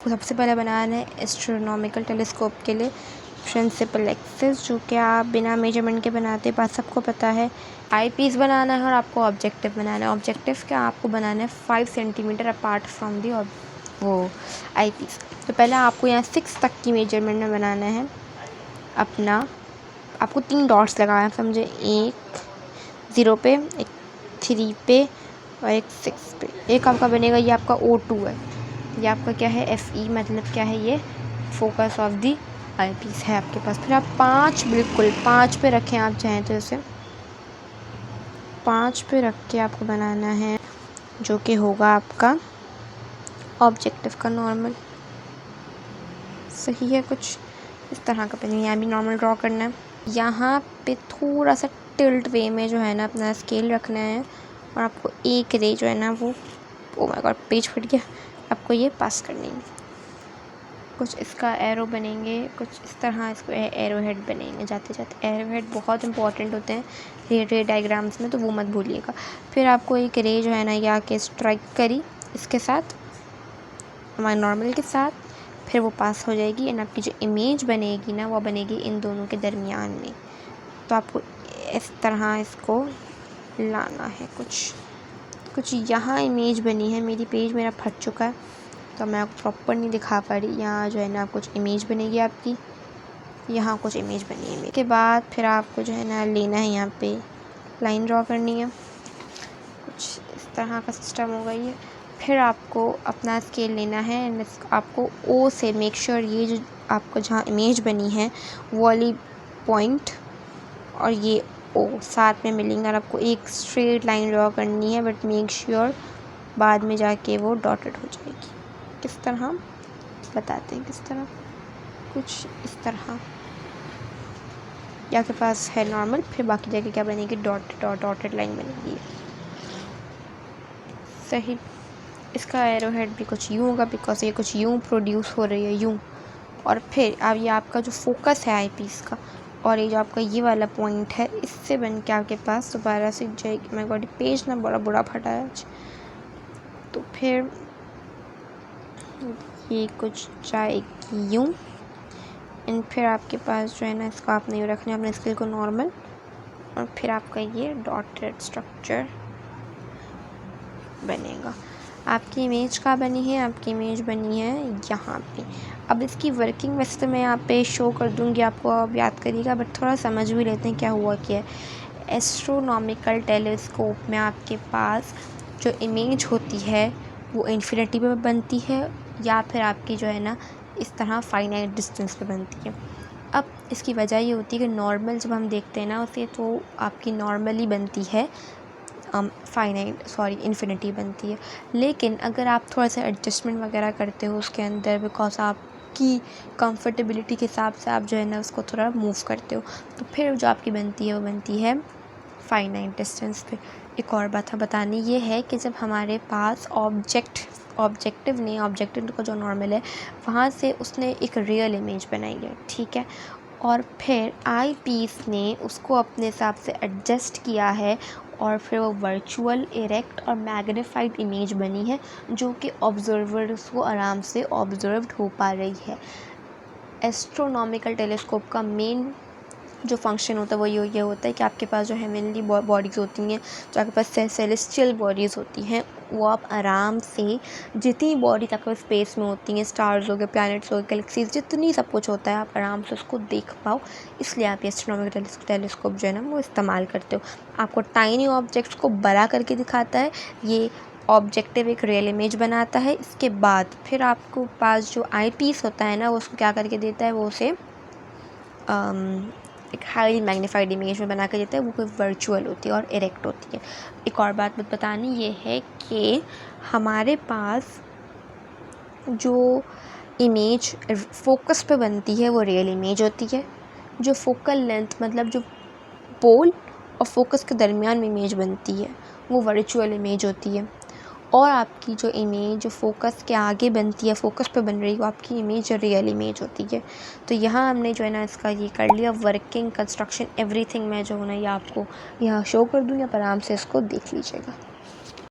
तो सबसे पहले बनाना है एस्ट्रोनॉमिकल टेलीस्कोप के लिए प्रिंसिपल एक्सिस, जो कि आप बिना मेजरमेंट के बनाते पास सबको पता है। आई पीस बनाना है और आपको ऑब्जेक्टिव बनाना है। ऑब्जेक्टिव क्या आपको बनाना है 5 सेंटीमीटर अपार्ट फ्रॉम दी वो आई पीस। तो पहले आपको यहाँ 6 तक की मेजरमेंट में बनाना है अपना। आपको 3 डॉट्स लगाना है, समझे, एक 0 पे, एक 3 पे और एक 6 पे। एक आपका बनेगा, ये आपका O2 है, ये आपका क्या है FE, मतलब क्या है, ये focus of the eyepiece है आपके पास। फिर आप 5, बिल्कुल 5 पे रखें, आप चाहें तो इसे 5 पे रख के आपको बनाना है, जो कि होगा आपका ऑब्जेक्टिव का नॉर्मल। सही है, कुछ इस तरह का बनेगा। यहाँ भी नॉर्मल ड्रॉ करना है। यहाँ पे थोड़ा सा टिल्ट वे में जो है ना अपना स्केल रखना है और आपको एक रे जो है ना वो, ओ माय गॉड पेज फट गया, आपको ये पास करनी है। कुछ इसका एरो बनेंगे, कुछ इस तरह इसको एरो हेड बनेंगे जाते जाते। एरो हेड बहुत इंपॉर्टेंट होते हैं रे डायग्राम्स में, तो वो मत भूलिएगा। फिर आपको एक रे जो है ना ये आके स्ट्राइक करी इसके साथ, हमारे नॉर्मल के साथ, फिर वो पास हो जाएगी एंड आपकी जो इमेज बनेगी ना वो बनेगी इन दोनों के दरमियान में। तो आपको इस तरह इसको लाना है। कुछ यहाँ इमेज बनी है, मेरी पेज मेरा फट चुका है तो मैं आपको प्रॉपर नहीं दिखा पा रही। यहाँ जो है ना कुछ इमेज बनेगी आपकी, यहाँ कुछ इमेज बनी है। इसके बाद फिर आपको जो है ना लेना है, यहाँ पे लाइन ड्रॉ करनी है। कुछ इस तरह का सिस्टम होगा ये। फिर आपको अपना स्केल लेना है एंड आपको O से मेक श्योर ये जो आपको जहाँ इमेज बनी है वो वाली पॉइंट और ये O साथ में मिलेंगे और आपको एक स्ट्रेट लाइन ड्रॉ करनी है, बट मेक श्योर बाद में जाके वो डॉटेड हो जाएगी। किस तरह बताते हैं, किस तरह, कुछ इस तरह। आपके पास है नॉर्मल, फिर बाकी जगह क्या बनेगी, डॉटेड लाइन बनेगी। सही। इसका एरो हेड भी कुछ यूँ होगा, बिकॉज ये कुछ यूँ प्रोड्यूस हो रही है, यूँ। और फिर अब ये आपका जो फोकस है आई पीस का, और ये जो आपका ये वाला पॉइंट है, इससे बन के आपके पास दोबारा से जाएगी। मैं गॉड पेज ना बड़ा बुरा फटा है आज। तो फिर ये कुछ जाएगी यूँ एंड फिर आपके पास जो है ना इसको आपने यूँ रखना है अपने स्केल को नॉर्मल, और फिर आपका ये डॉटेड स्ट्रक्चर बनेगा। आपकी इमेज कहाँ बनी है, आपकी इमेज बनी है यहाँ पे। अब इसकी वर्किंग वैसे तो मैं यहाँ पे शो कर दूँगी आपको, आप याद करिएगा, बट थोड़ा समझ भी लेते हैं क्या हुआ क्या है। एस्ट्रोनॉमिकल टेलीस्कोप में आपके पास जो इमेज होती है वो इन्फिनिटी पे बनती है या फिर आपकी जो है ना इस तरह फाइनाइट डिस्टेंस पे बनती है। अब इसकी वजह ये होती है कि नॉर्मल जब हम देखते हैं ना उसे, तो आपकी नॉर्मली बनती है इन्फिनिटी बनती है। लेकिन अगर आप थोड़ा सा एडजस्टमेंट वगैरह करते हो उसके अंदर, बिकॉज आपकी कंफर्टेबिलिटी के हिसाब से आप जो है ना उसको थोड़ा मूव करते हो, तो फिर जो आपकी बनती है वो बनती है फाइनाइट डिस्टेंस पे। एक और बात बतानी ये है कि जब हमारे पास ऑब्जेक्टिव का जो नॉर्मल है वहाँ से उसने एक रियल इमेज बनाई है, ठीक है, और फिर आई पीस ने उसको अपने हिसाब से एडजस्ट किया है और फिर वो वर्चुअल, इरेक्ट और मैग्नीफाइड इमेज बनी है जो कि ऑब्जर्वर्स को आराम से ऑब्जर्व्ड हो पा रही है। एस्ट्रोनॉमिकल टेलीस्कोप का मेन जो फंक्शन होता है वो ये होता है कि आपके पास जो हेवनली बॉडीज़ होती हैं, जो आपके पास सेलेस्टियल बॉडीज़ होती हैं, वो आप आराम से जितनी बॉडीज आपके पास स्पेस में होती हैं, स्टार्स हो गए, प्लैनेट्स हो गए, गैलेक्सीज, जितनी सब कुछ होता है, आप आराम से उसको देख पाओ। इसलिए आप एस्ट्रोनॉमिकल टेलीस्कोप जो है ना वो इस्तेमाल करते हो। आपको टाइनी ऑब्जेक्ट्स को बड़ा करके दिखाता है, ये ऑब्जेक्टिव एक रियल इमेज बनाता है। इसके बाद फिर आपको पास जो आई पीस होता है ना वो उसको क्या करके देता है, वो उसे एक हाईली मैग्नीफाइड इमेज में बना कर देता है, वो कोई वर्चुअल होती है और इरेक्ट होती है। एक और बात बतानी ये है कि हमारे पास जो इमेज फोकस पे बनती है वो रियल इमेज होती है। जो फोकल लेंथ मतलब जो पोल और फोकस के दरमियान में इमेज बनती है वो वर्चुअल इमेज होती है। और आपकी जो इमेज जो फोकस के आगे बनती है, फोकस पे बन रही है, वो आपकी इमेज रियल इमेज होती है। तो यहाँ हमने जो है ना इसका ये कर लिया वर्किंग, कंस्ट्रक्शन, एवरीथिंग। मैं जो है ना ये आपको यहाँ शो कर दूँगी, आप आराम से इसको देख लीजिएगा।